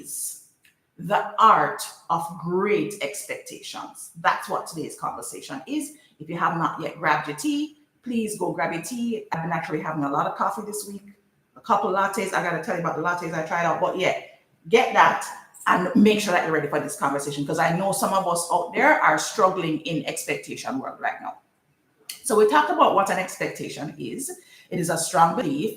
is the art of great expectations. That's what today's conversation is. If you have not yet grabbed your tea, please go grab your tea. I've been actually having a lot of coffee this week, a couple lattes. I got to tell you about the lattes I tried out, but yeah, get that and make sure that you're ready for this conversation, because I know some of us out there are struggling in expectation world right now. So we talked about what an expectation is. It is a strong belief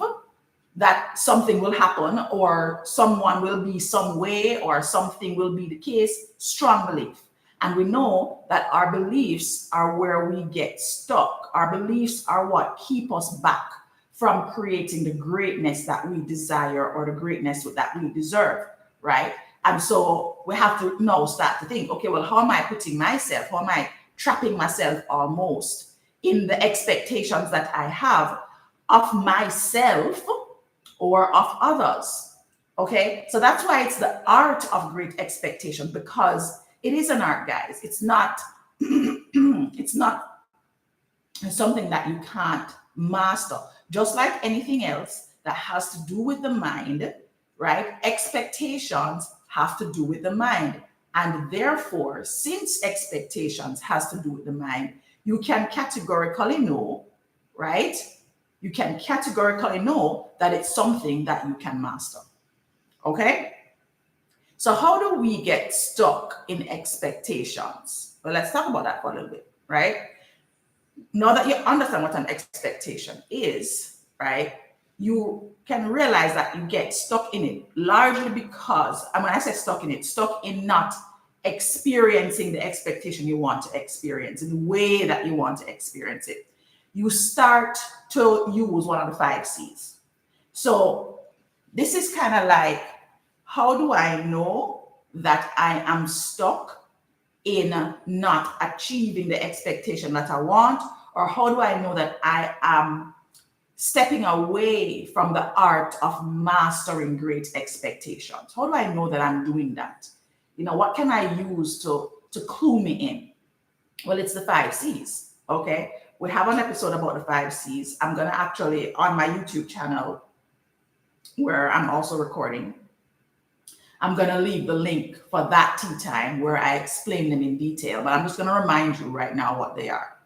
that something will happen or someone will be some way or something will be the case. Strong belief. And we know that our beliefs are where we get stuck. Our beliefs are what keep us back from creating the greatness that we desire or the greatness that we deserve, right? And so we have to now start to think, okay, well, how am I how am I trapping myself almost in the expectations that I have of myself or of others? Okay, so that's why it's the art of great expectation, because it is an art, guys. It's not it's not something that you can't master. Just like anything else that has to do with the mind, right? Expectations have to do with the mind. And therefore, since expectations has to do with the mind, you can categorically know, right? You can categorically know that it's something that you can master. Okay? So how do we get stuck in expectations? Well, let's talk about that for a little bit, right? Now that you understand what an expectation is, right, you can realize that you get stuck in it largely because, and when I say stuck in not experiencing the expectation you want to experience in the way that you want to experience it. You start to use one of the 5 C's. So this is kind of like, how do I know that I am stuck in not achieving the expectation that I want? Or how do I know that I am stepping away from the art of mastering great expectations? How do I know that I'm doing that? What can I use to clue me in? Well, it's the 5 C's, okay? We have an episode about the 5 C's. I'm going to actually, on my YouTube channel, where I'm also recording, I'm going to leave the link for that tea time where I explain them in detail, but I'm just going to remind you right now what they are.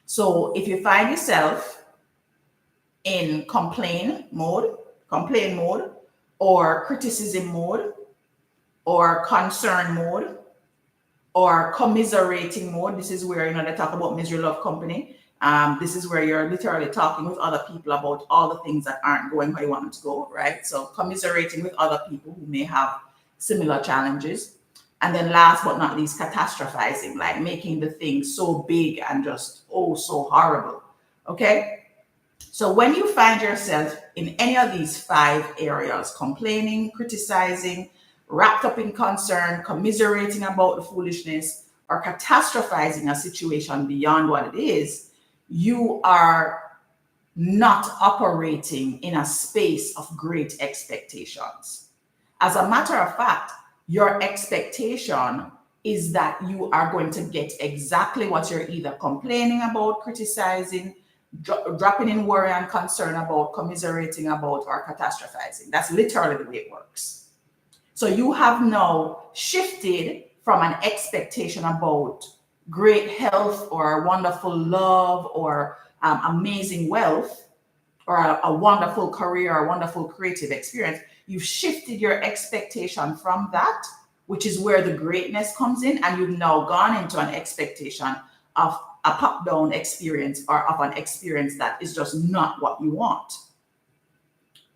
So if you find yourself in complain mode, or criticism mode, or concern mode, or commiserating mode, this is where, they talk about misery love company. This is where you're literally talking with other people about all the things that aren't going where you want them to go, right? So commiserating with other people who may have similar challenges. And then last but not least, catastrophizing, like making the thing so big and just, so horrible, okay? So when you find yourself in any of these 5 areas, complaining, criticizing, wrapped up in concern, commiserating about the foolishness, or catastrophizing a situation beyond what it is, you are not operating in a space of great expectations. As a matter of fact, your expectation is that you are going to get exactly what you're either complaining about, criticizing, dropping in worry and concern about, commiserating about, or catastrophizing. That's literally the way it works. So you have now shifted from an expectation about great health or wonderful love or amazing wealth or a wonderful career or wonderful creative experience. You've shifted your expectation from that, which is where the greatness comes in, and you've now gone into an expectation of a pop-down experience or of an experience that is just not what you want.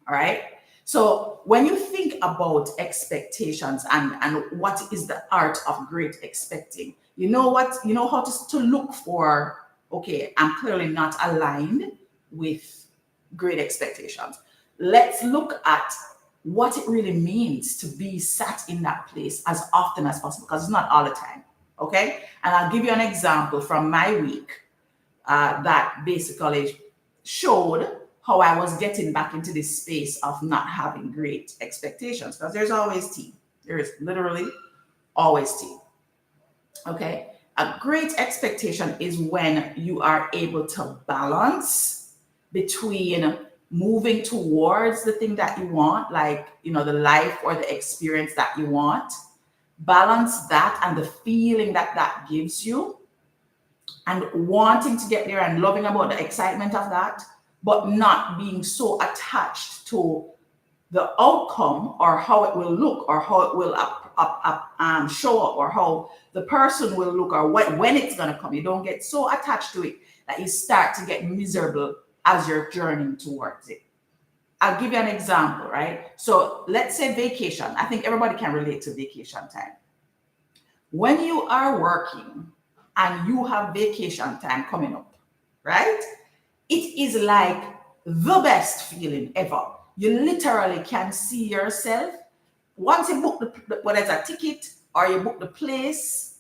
All right? So when you think about expectations and what is the art of great expecting, you know how to look for, okay, I'm clearly not aligned with great expectations. Let's look at what it really means to be sat in that place as often as possible, because it's not all the time, okay? And I'll give you an example from my week that basically showed how I was getting back into this space of not having great expectations, because there's always tea. There is literally always tea, okay? A great expectation is when you are able to balance between moving towards the thing that you want, like, the life or the experience that you want. Balance that and the feeling that that gives you, and wanting to get there and loving about the excitement of that, but not being so attached to the outcome or how it will look or how it will show up or how the person will look or when it's going to come. You don't get so attached to it that you start to get miserable as you're journeying towards it. I'll give you an example, right? So let's say vacation. I think everybody can relate to vacation time. When you are working and you have vacation time coming up, right? It is like the best feeling ever. You literally can see yourself once you book whether it's a ticket or you book the place,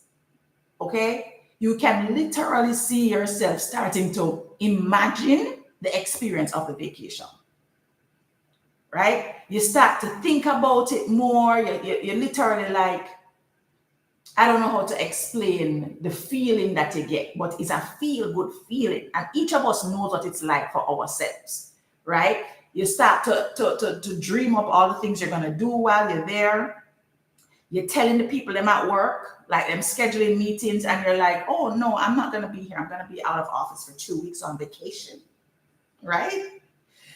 okay? You can literally see yourself starting to imagine the experience of the vacation, right? You start to think about it more. You literally like, I don't know how to explain the feeling that you get, but it's a feel-good feeling. And each of us knows what it's like for ourselves, right? You start to dream up all the things you're going to do while you're there. You're telling the people them at work, like them scheduling meetings, and you're like, oh, no, I'm not going to be here. I'm going to be out of office for 2 weeks on vacation, right?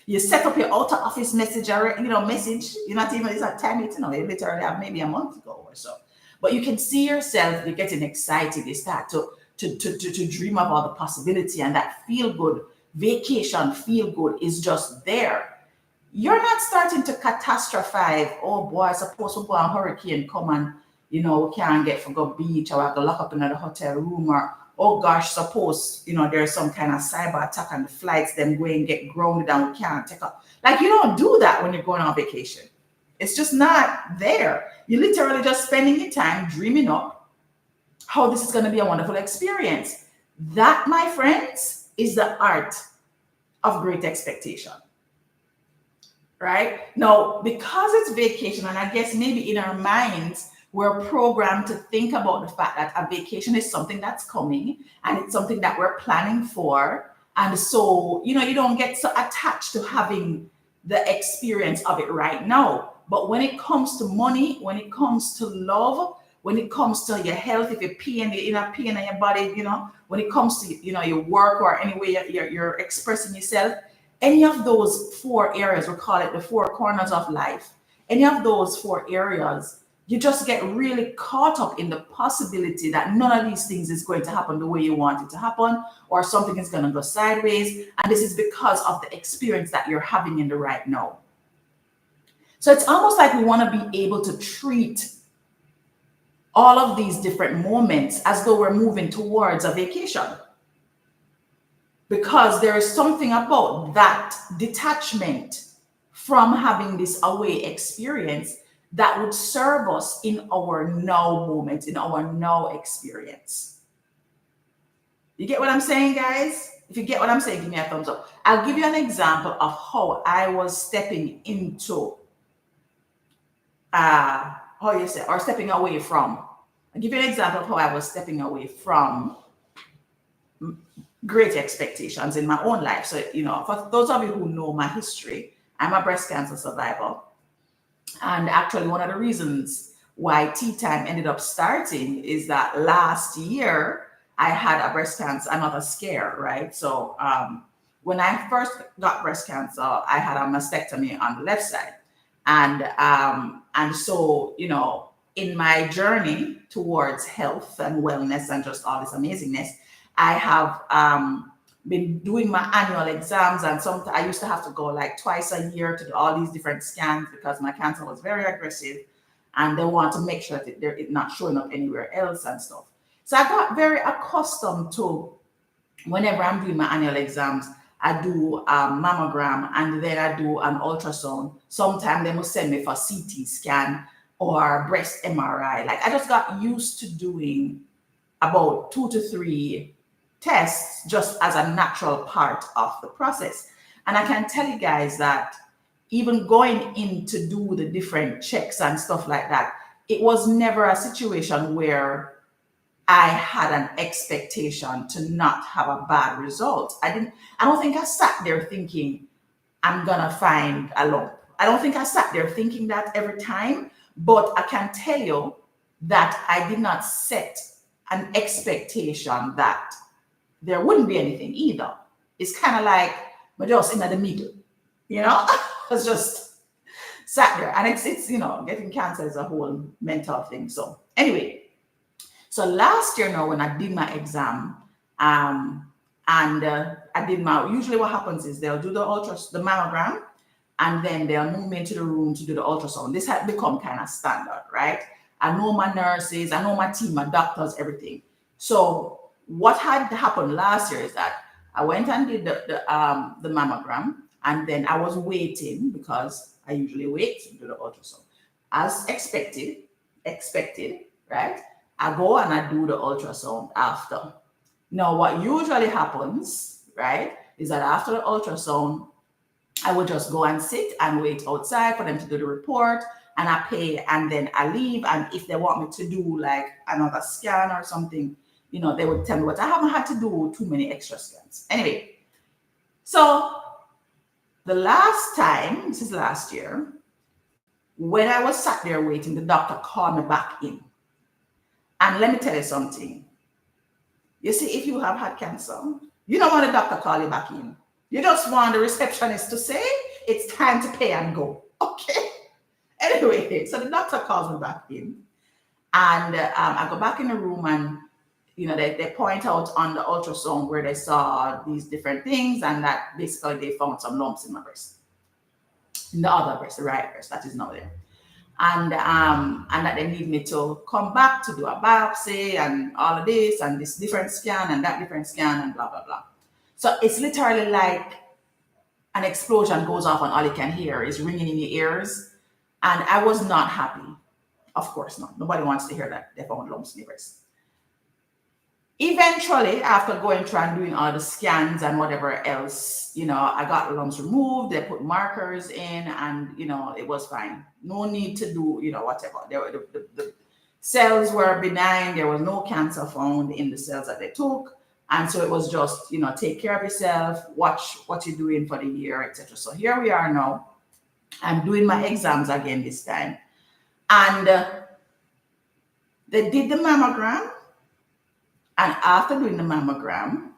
You set up your out of office message, message. You're not even, it's not time, you literally have maybe a month ago or so. But you can see yourself, you're getting excited. You start to dream of all the possibility, and that feel good, vacation feel good is just there. You're not starting to catastrophize. Oh boy, suppose we go on hurricane come and, we can't get for go beach, or I go lock up in the hotel room, or, oh gosh, suppose, there's some kind of cyber attack and the flights then go and get grounded and we can't take off. Like, you don't do that when you're going on vacation. It's just not there. You're literally just spending your time dreaming up how this is going to be a wonderful experience. That, my friends, is the art of great expectation. Right? Now, because it's vacation, and I guess maybe in our minds, we're programmed to think about the fact that a vacation is something that's coming and it's something that we're planning for. And so, you don't get so attached to having the experience of it right now. But when it comes to money, when it comes to love, when it comes to your health, if you're pain, pain in your body, when it comes to, your work or any way you're expressing yourself, any of those 4 areas, we call it the 4 corners of life, any of those 4 areas, you just get really caught up in the possibility that none of these things is going to happen the way you want it to happen, or something is going to go sideways. And this is because of the experience that you're having in the right now. So it's almost like we want to be able to treat all of these different moments as though we're moving towards a vacation. Because there is something about that detachment from having this away experience that would serve us in our now moment, in our now experience. You get what I'm saying, guys? If you get what I'm saying, give me a thumbs up. I'll give you an example of how I was stepping into or stepping away from. I'll give you an example of how I was stepping away from great expectations in my own life. So, for those of you who know my history, I'm a breast cancer survivor. And actually, one of the reasons why Tea Time ended up starting is that last year I had a breast cancer, another scare, right? So when I first got breast cancer, I had a mastectomy on the left side. And so, in my journey towards health and wellness and just all this amazingness, I have been doing my annual exams, and I used to have to go like twice a year to do all these different scans because my cancer was very aggressive, and they want to make sure that it's not showing up anywhere else and stuff. So I got very accustomed to, whenever I'm doing my annual exams, I do a mammogram and then I do an ultrasound. Sometimes they must send me for CT scan or breast MRI. Like, I just got used to doing about 2 to 3 tests just as a natural part of the process. And I can tell you guys that even going in to do the different checks and stuff like that, it was never a situation where I had an expectation to not have a bad result. I don't think I sat there thinking, I'm gonna find a lump. I don't think I sat there thinking that every time, but I can tell you that I did not set an expectation that there wouldn't be anything either. It's kind of like we're just in the middle, you know. It's just sat there, and it's getting cancer is a whole mental thing. So anyway, so last year now when I did my exam, and I did my, usually what happens is they'll do the mammogram, and then they'll move me into the room to do the ultrasound. This had become kind of standard, right? I know my nurses, I know my team, my doctors, everything. So what had happened last year is that I went and did the mammogram, and then I was waiting because I usually wait to do the ultrasound. As expected, right? I go and I do the ultrasound after. Now, what usually happens, right, is that after the ultrasound, I would just go and sit and wait outside for them to do the report, and I pay, and then I leave. And if they want me to do like another scan or something, they would tell me, what I haven't had to do too many extra scans. Anyway, so the last time, this is last year, when I was sat there waiting, the doctor called me back in. And let me tell you something. You see, if you have had cancer, you don't want the doctor call you back in. You just want the receptionist to say, it's time to pay and go. Okay. Anyway, so the doctor calls me back in. And I go back in the room, and they point out on the ultrasound where they saw these different things, and that basically they found some lumps in my breast. In the other breast, the right breast, that is not there. And that they need me to come back to do a biopsy and all of this and this different scan and that different scan and blah, blah, blah. So it's literally like an explosion goes off and all you can hear is ringing in your ears. And I was not happy. Of course not. Nobody wants to hear that they found lumps in your breast. Eventually, after going through and doing all the scans and whatever else, I got the lumps removed. They put markers in, and it was fine. No need to do, whatever. The cells were benign. There was no cancer found in the cells that they took, and so it was just, take care of yourself, watch what you're doing for the year, etc. So here we are now. I'm doing my exams again this time, and they did the mammogram. And after doing the mammogram,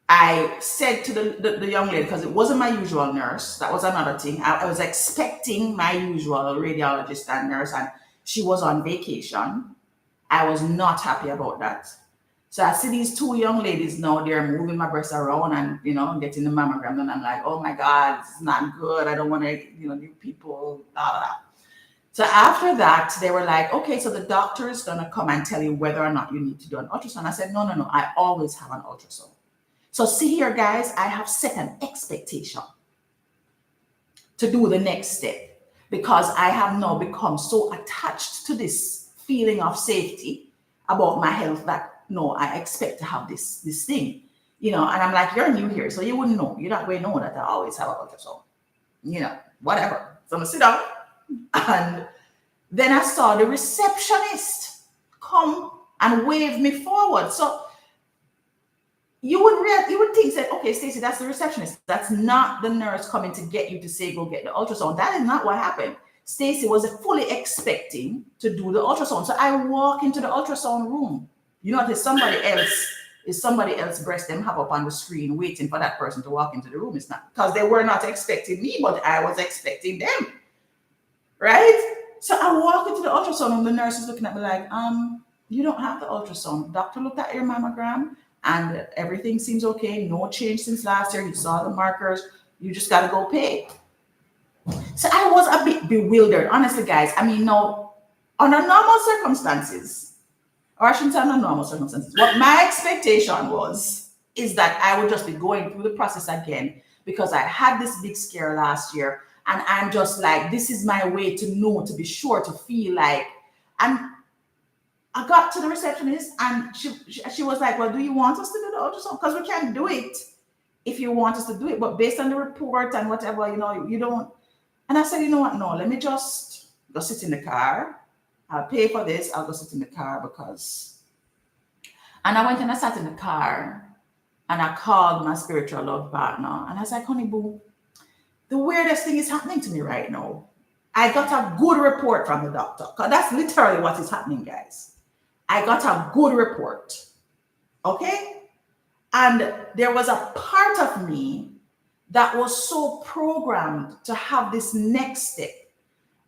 I said to the young lady, because it wasn't my usual nurse, that was another thing. I was expecting my usual radiologist and nurse, and she was on vacation. I was not happy about that. So I see these two young ladies now, they're moving my breast around and, getting the mammogram. And I'm like, oh my God, this is not good. I don't want to, new people, blah, blah, blah. So after that, they were like, okay, so the doctor is going to come and tell you whether or not you need to do an ultrasound. I said, no, I always have an ultrasound. So see here, guys, I have set an expectation to do the next step because I have now become so attached to this feeling of safety about my health that, no, I expect to have this thing, and I'm like, you're new here, so you wouldn't know. You're not going to know that I always have an ultrasound, whatever. So I'm going to sit down. And then I saw the receptionist come and wave me forward. So you would think that, okay, Stacey, that's the receptionist. That's not the nurse coming to get you to say, go get the ultrasound. That is not what happened. Stacey was fully expecting to do the ultrasound. So I walk into the ultrasound room. There's somebody else's breast them have up on the screen waiting for that person to walk into the room. It's not because they were not expecting me, but I was expecting them. Right? So I walk into the ultrasound and the nurse is looking at me like, you don't have the ultrasound. The doctor looked at your mammogram and everything seems okay. No change since last year. You saw the markers. You just got to go pay. So I was a bit bewildered, honestly, guys. I mean, no, under normal circumstances, or I shouldn't say under normal circumstances, what my expectation is that I would just be going through the process again because I had this big scare last year. And I'm just like, this is my way to know, to be sure, to feel like. And I got to the receptionist and she was like, well, do you want us to do the ultrasound? Because we can't do it if you want us to do it. But based on the report and whatever, you don't. And I said, you know what? No, let me just go sit in the car. I'll pay for this. I'll go sit in the car because. And I went and I sat in the car and I called my spiritual love partner. And I was like, honey boo, The weirdest thing is happening to me right now. I got a good report from the doctor. That's literally what is happening, guys. I got a good report. Okay? And there was a part of me that was so programmed to have this next step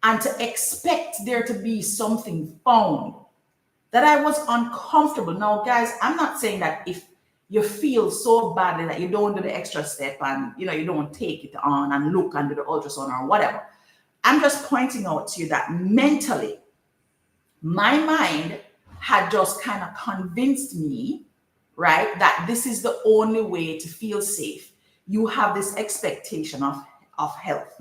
and to expect there to be something found that I was uncomfortable. Now, guys, I'm not saying that if you feel so badly that you don't do the extra step and you don't take it on and look and do the ultrasound or whatever. I'm just pointing out to you that mentally, my mind had just kind of convinced me, right, that this is the only way to feel safe. You have this expectation of health,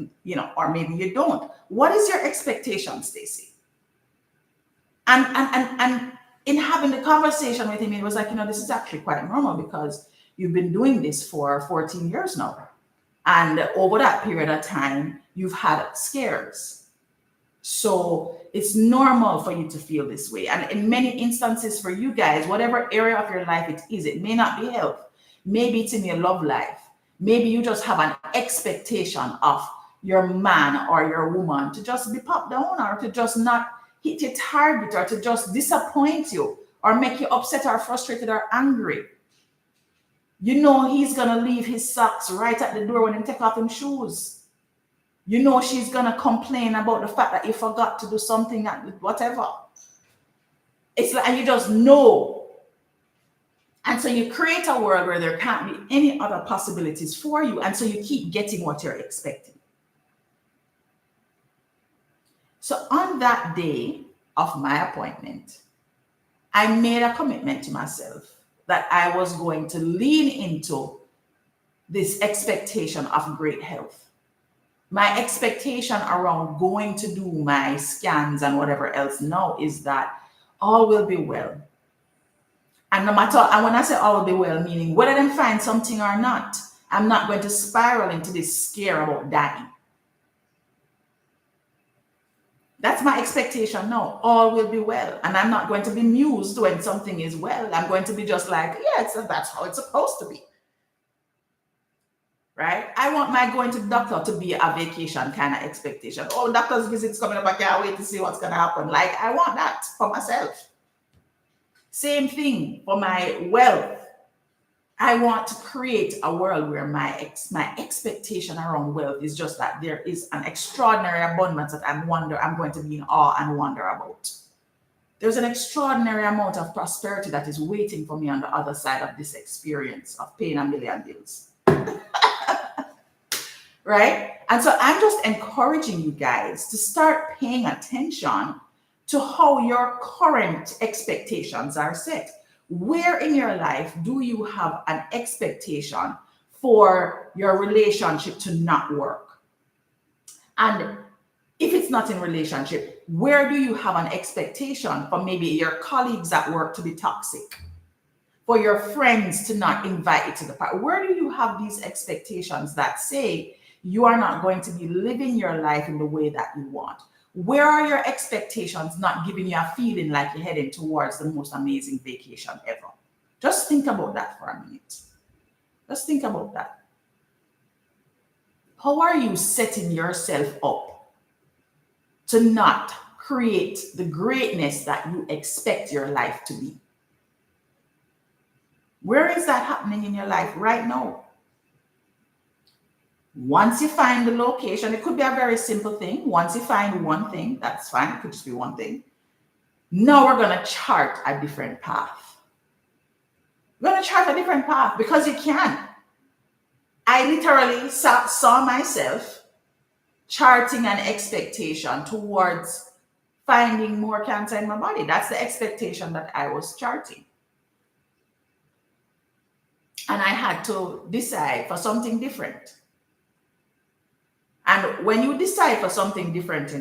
or maybe you don't. What is your expectation, Stacey? And in having the conversation with him, it was like, this is actually quite normal because you've been doing this for 14 years now. And over that period of time, you've had scares. So it's normal for you to feel this way. And in many instances for you guys, whatever area of your life it is, it may not be health. Maybe it's in your love life. Maybe you just have an expectation of your man or your woman to just be popped down or to just not hit your target or to just disappoint you or make you upset or frustrated or angry. He's going to leave his socks right at the door when he take off his shoes. She's going to complain about the fact that you forgot to do something, whatever. It's like you just know. And so you create a world where there can't be any other possibilities for you. And so you keep getting what you're expecting. So on that day of my appointment, I made a commitment to myself that I was going to lean into this expectation of great health. My expectation around going to do my scans and whatever else now is that all will be well. And no matter, and when I say all will be well, meaning whether they find something or not, I'm not going to spiral into this scare about dying. That's my expectation now. All will be well. And I'm not going to be amused when something is well. I'm going to be just like, that's how it's supposed to be. Right? I want my going to the doctor to be a vacation kind of expectation. Oh, doctor's visit's coming up. I can't wait to see what's going to happen. Like, I want that for myself. Same thing for my wealth. I want to create a world where my expectation around wealth is just that there is an extraordinary abundance that I'm going to be in awe and wonder about. There's an extraordinary amount of prosperity that is waiting for me on the other side of this experience of paying a million bills. Right? And so I'm just encouraging you guys to start paying attention to how your current expectations are set. Where in your life do you have an expectation for your relationship to not work? And if it's not in relationship, where do you have an expectation for maybe your colleagues at work to be toxic? For your friends to not invite you to the party? Where do you have these expectations that say you are not going to be living your life in the way that you want? Where are your expectations not giving you a feeling like you're heading towards the most amazing vacation ever? Just think about that for a minute. Just think about that. How are you setting yourself up to not create the greatness that you expect your life to be? Where is that happening in your life right now? Once you find the location, it could be a very simple thing. Once you find one thing, that's fine. It could just be one thing. Now we're going to chart a different path. We're going to chart a different path because you can. I literally saw myself charting an expectation towards finding more cancer in my body. That's the expectation that I was charting. And I had to decide for something different. And when you decide for something different,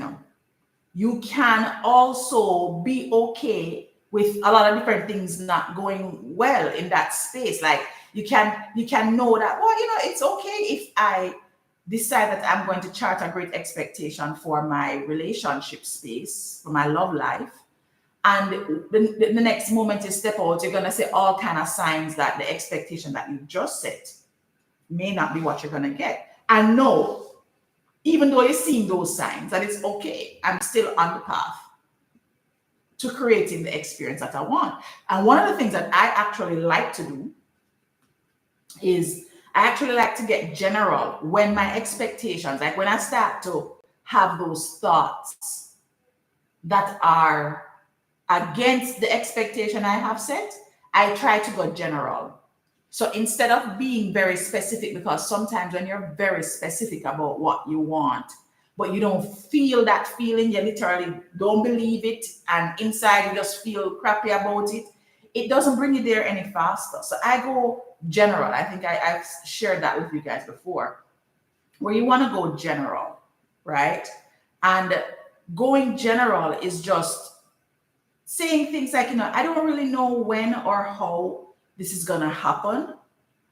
you can also be okay with a lot of different things not going well in that space. Like you can know that, it's okay if I decide that I'm going to chart a great expectation for my relationship space, for my love life. And the next moment you step out, you're going to see all kind of signs that the expectation that you just set may not be what you're going to get. And no, even though you're seeing those signs, and it's okay. I'm still on the path to creating the experience that I want. And one of the things that I actually like to do is I actually like to get general when my expectations, like when I start to have those thoughts that are against the expectation I have set, I try to go general. So instead of being very specific, because sometimes when you're very specific about what you want, but you don't feel that feeling, you literally don't believe it, and inside you just feel crappy about it, it doesn't bring you there any faster. So I go general. I think I've shared that with you guys before, where you want to go general, right? And going general is just saying things like, I don't really know when or how this is going to happen.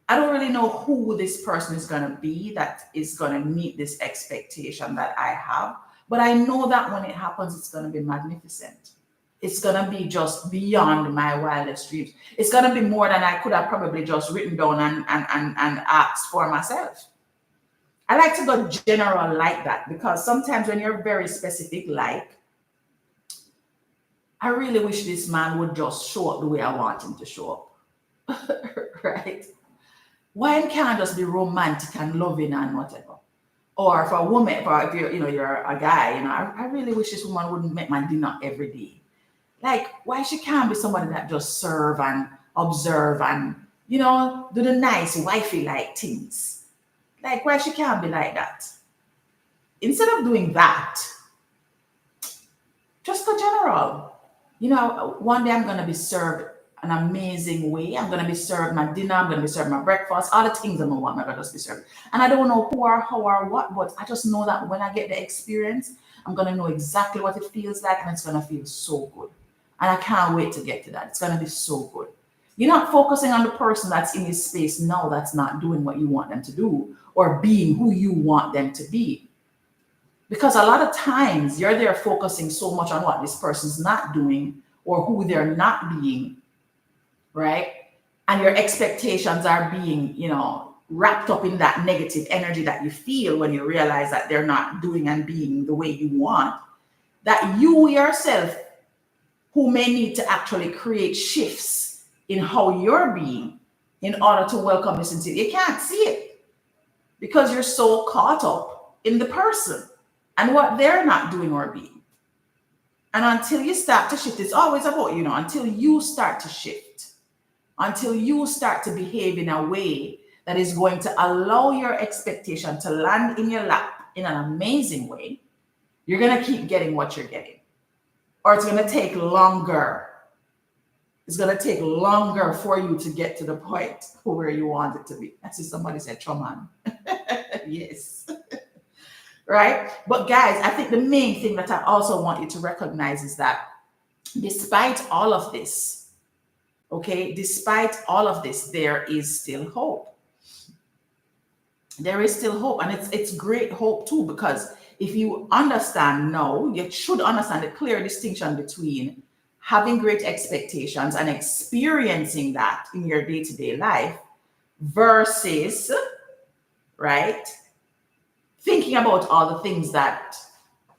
I don't really know who this person is going to be that is going to meet this expectation that I have. But I know that when it happens, it's going to be magnificent. It's going to be just beyond my wildest dreams. It's going to be more than I could have probably just written down and asked for myself. I like to go general like that, because sometimes when you're very specific, like, I really wish this man would just show up the way I want him to show up. Right? Why can't just be romantic and loving and whatever? Or for a woman, for if you're a guy, I really wish this woman wouldn't make my dinner every day. Like, why she can't be somebody that just serve and observe and do the nice wifey like things? Like, why she can't be like that? Instead of doing that, just go general. One day I'm gonna be served an amazing way. I'm gonna be served my dinner, I'm gonna be served my breakfast, all the things I'm gonna just be served. And I don't know who or how or what, but I just know that when I get the experience, I'm gonna know exactly what it feels like, and it's gonna feel so good. And I can't wait to get to that. It's gonna be so good. You're not focusing on the person that's in this space now that's not doing what you want them to do or being who you want them to be. Because a lot of times you're there focusing so much on what this person's not doing or who they're not being, right? And your expectations are being, wrapped up in that negative energy that you feel when you realize that they're not doing and being the way you want. That you yourself, who may need to actually create shifts in how you're being in order to welcome this into it, you can't see it because you're so caught up in the person and what they're not doing or being. And until you start to shift, it's always about, until you start to shift, until you start to behave in a way that is going to allow your expectation to land in your lap in an amazing way, you're going to keep getting what you're getting. Or it's going to take longer. It's going to take longer for you to get to the point where you want it to be. That's what somebody said, Choman. Yes. Right? But guys, I think the main thing that I also want you to recognize is that despite all of this, despite all of this, there is still hope. There is still hope. And it's great hope too, because if you understand now, you should understand the clear distinction between having great expectations and experiencing that in your day-to-day life versus, right, thinking about all the things that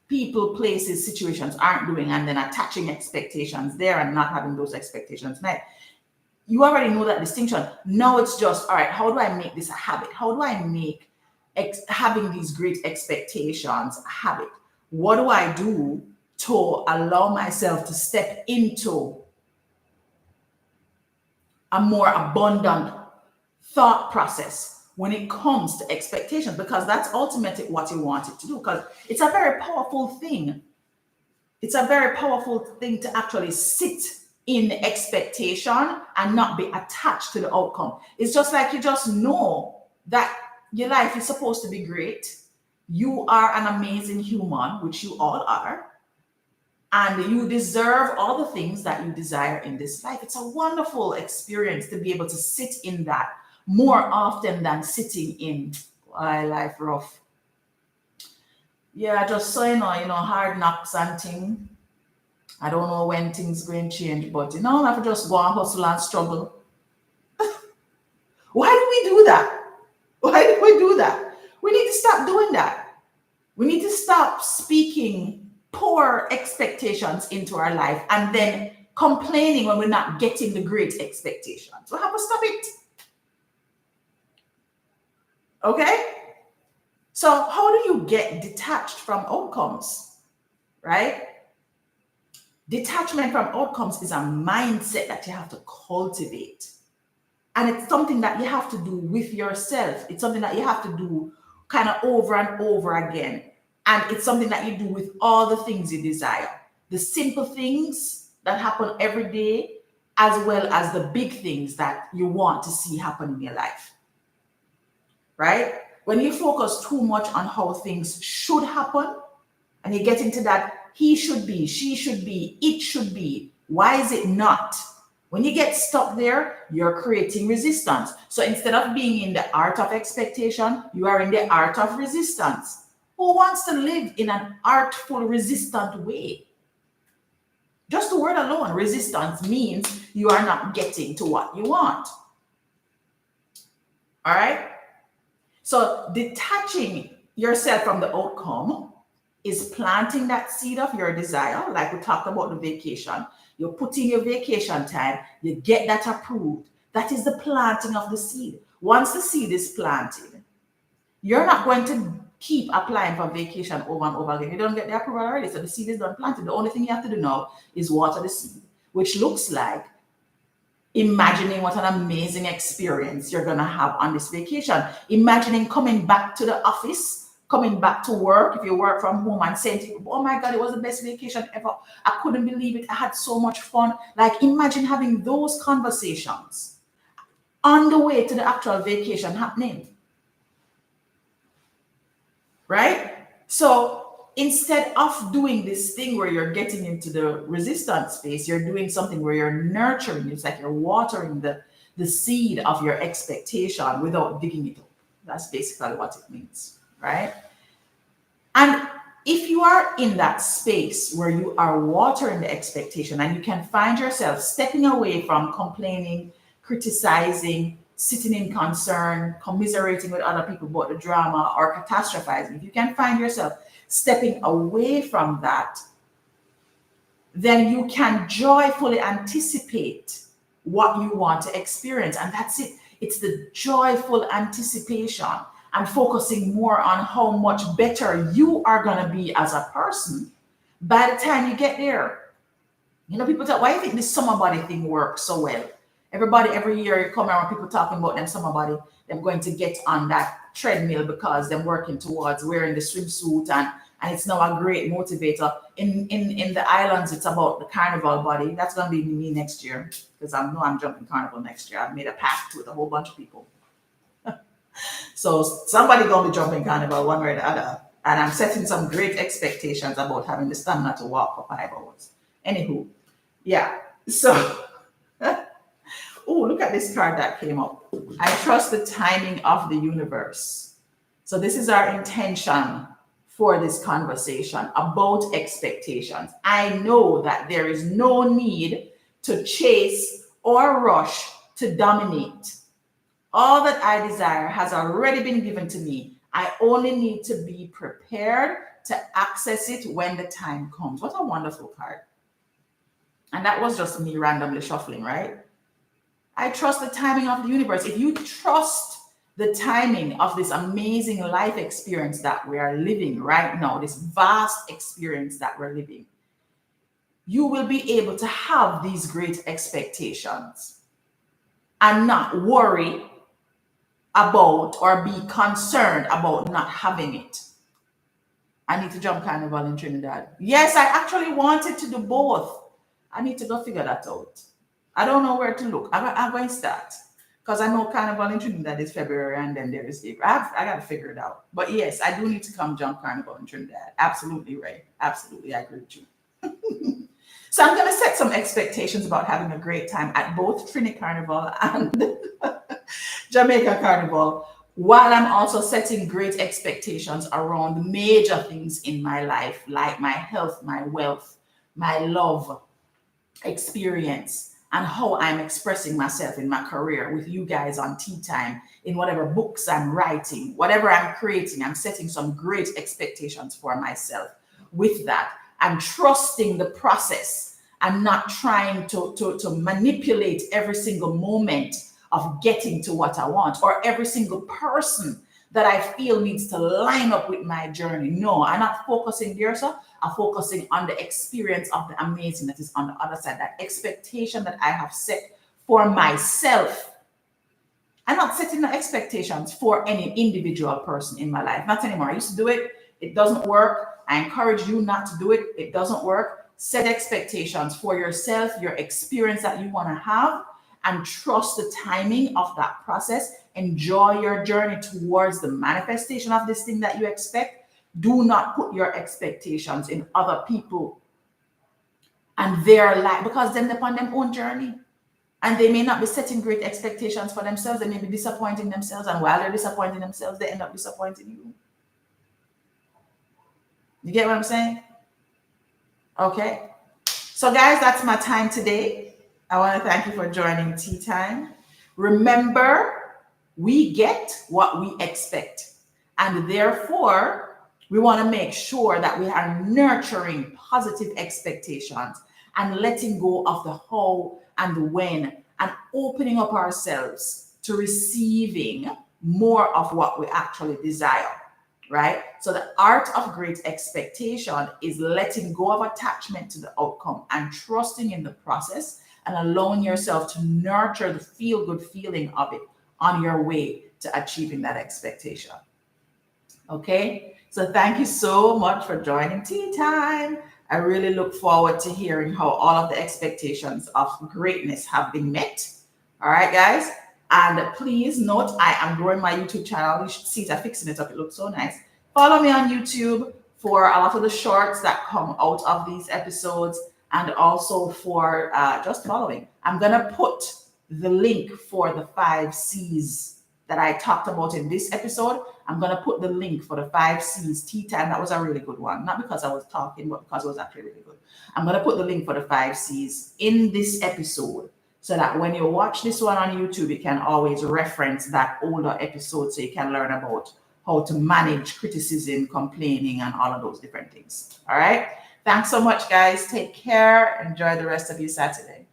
people, places, situations aren't doing and then attaching expectations there and not having those expectations met. You already know that distinction. Now it's just, all right, how do I make this a habit? How do I make having these great expectations a habit? What do I do to allow myself to step into a more abundant thought process when it comes to expectations? Because that's ultimately what you want it to do, because it's a very powerful thing. It's a very powerful thing to actually sit in expectation and not be attached to the outcome. It's just like you just know that your life is supposed to be great. You are an amazing human, which you all are. And you deserve all the things that you desire in this life. It's a wonderful experience to be able to sit in that more often than sitting in life rough. Yeah, just so hard knocks and things. I don't know when things going to change, but I have to just go and hustle and struggle. Why do we do that? Why do we do that? We need to stop doing that. We need to stop speaking poor expectations into our life and then complaining when we're not getting the great expectations. We have to stop it. Okay? So how do you get detached from outcomes, right? Detachment from outcomes is a mindset that you have to cultivate. And it's something that you have to do with yourself. It's something that you have to do kind of over and over again. And it's something that you do with all the things you desire. The simple things that happen every day, as well as the big things that you want to see happen in your life. Right? When you focus too much on how things should happen, and you get into that he should be, she should be, it should be, why is it not? When you get stuck there, you're creating resistance. So instead of being in the art of expectation, you are in the art of resistance. Who wants to live in an artful, resistant way? Just the word alone, resistance, means you are not getting to what you want. All right? So detaching yourself from the outcome is planting that seed of your desire, like we talked about the vacation. You put in your vacation time, you get that approved. That is the planting of the seed. Once the seed is planted, you're not going to keep applying for vacation over and over again. You don't get the approval already, so the seed is done planted. The only thing you have to do now is water the seed, which looks like imagining what an amazing experience you're going to have on this vacation. Imagining coming back to the office, coming back to work, if you work from home, and saying to people, oh my God, it was the best vacation ever. I couldn't believe it. I had so much fun. Like, imagine having those conversations on the way to the actual vacation happening. Right? So instead of doing this thing where you're getting into the resistance space, you're doing something where you're nurturing. It's like you're watering the seed of your expectation without digging it up. That's basically what it means, right? And if you are in that space where you are watering the expectation and you can find yourself stepping away from complaining, criticizing, sitting in concern, commiserating with other people about the drama, or catastrophizing, if you can find yourself stepping away from that, then you can joyfully anticipate what you want to experience. And that's it. It's the joyful anticipation and focusing more on how much better you are going to be as a person by the time you get there. You know, people talk, why do you think this summer body thing works so well? Everybody, every year you come around, people talking about them summer body, them going to get on that treadmill because they're working towards wearing the swimsuit, and it's now a great motivator. In the islands, it's about the carnival body. That's going to be me next year, because I know I'm jumping carnival next year. I've made a pact with a whole bunch of people. So somebody going to be jumping carnival one way or the other. And I'm setting some great expectations about having the stamina to walk for 5 hours. Anywho, yeah. So, oh, look at this card that came up. I trust the timing of the universe. So this is our intention for this conversation about expectations. I know that there is no need to chase or rush to dominate. All that I desire has already been given to me. I only need to be prepared to access it when the time comes. What a wonderful card. And that was just me randomly shuffling, right? I trust the timing of the universe. If you trust the timing of this amazing life experience that we are living right now, this vast experience that we're living, you will be able to have these great expectations and not worry about or be concerned about not having it. I need to jump carnival in Trinidad. Yes, I actually wanted to do both. I need to go figure that out. I don't know where to look. I'm going to start, because I know carnival in Trinidad is February, and then there is April. I got to figure it out. But yes, I do need to come jump carnival in Trinidad. Absolutely, Ray. Absolutely, I agree with you. So I'm going to set some expectations about having a great time at both Trinidad Carnival and Jamaica Carnival, while I'm also setting great expectations around major things in my life, like my health, my wealth, my love, experience, and how I'm expressing myself in my career with you guys on Tea Time, in whatever books I'm writing, whatever I'm creating. I'm setting some great expectations for myself with that. I'm trusting the process. I'm not trying to manipulate every single moment of getting to what I want, or every single person that I feel needs to line up with my journey. No, I'm not focusing there, sir. I'm focusing on the experience of the amazing that is on the other side, that expectation that I have set for myself. I'm not setting the expectations for any individual person in my life. Not anymore. I used to do it. It doesn't work. I encourage you not to do it. It doesn't work. Set expectations for yourself, your experience that you want to have, and trust the timing of that process. Enjoy your journey towards the manifestation of this thing that you expect. Do not put your expectations in other people and their life, because then they're upon their own journey. And they may not be setting great expectations for themselves. They may be disappointing themselves. And while they're disappointing themselves, they end up disappointing you. You get what I'm saying? Okay. So guys, that's my time today. I want to thank you for joining Tea Time. Remember, we get what we expect. And therefore, we want to make sure that we are nurturing positive expectations and letting go of the how and the when, and opening up ourselves to receiving more of what we actually desire, right? So the art of great expectation is letting go of attachment to the outcome and trusting in the process, and allowing yourself to nurture the feel-good feeling of it on your way to achieving that expectation. Okay, so thank you so much for joining Tea Time. I really look forward to hearing how all of the expectations of greatness have been met. All right, guys. And please note, I am growing my YouTube channel. You should see it. I'm fixing it up. It looks so nice. Follow me on YouTube for a lot of the shorts that come out of these episodes, and also for just following. I'm going to put the link for the 5 C's that I talked about in this episode. I'm going to put the link for the 5 C's Tea Time. That was a really good one. Not because I was talking, but because it was actually really good. I'm going to put the link for the 5 C's in this episode, so that when you watch this one on YouTube, you can always reference that older episode, so you can learn about how to manage criticism, complaining, and all of those different things. All right. Thanks so much, guys. Take care. Enjoy the rest of your Saturday.